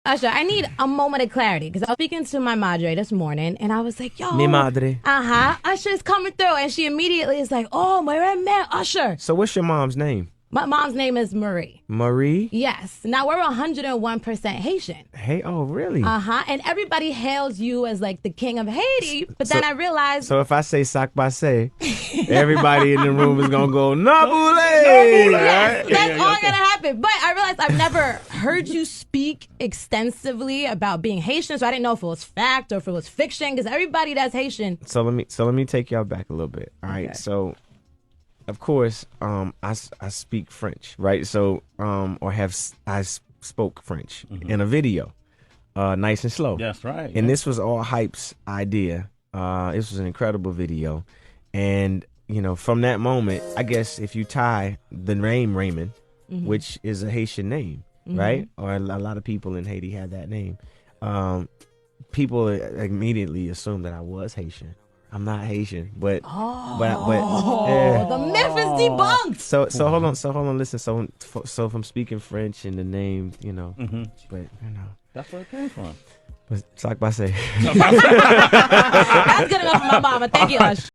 Usher, I need a moment of clarity because I was speaking to my madre this morning and I was like, yo. Mi madre. Usher's coming through. And she immediately is like, oh, my man, Usher. So what's your mom's name? My mom's name is Marie. Marie? Yes. Now we're 101% Haitian. Hey, oh, really? And everybody hails you as like the king of Haiti. But then I realized. So if I say sac passe, everybody in the room is going to go, Nabule! Yes, that's all gonna happen. But I realized I've never heard you speak extensively about being Haitian, so I didn't know if it was fact or if it was fiction. Because everybody that's Haitian. So let me take y'all back a little bit. All right. Okay. So, of course, I speak French, right? So I spoke French in a video, Nice and Slow. That's right. And this was all Hype's idea. This was an incredible video, and from that moment, I guess if you tie the name Raymond, which is a Haitian name, right? Or a lot of people in Haiti have that name. People immediately assume that I was Haitian. I'm not Haitian, but The myth is debunked. So hold on, listen. So if I'm speaking French and the name, but That's where it came from. Sac passe. That's good enough for my mama. Thank you, Usher.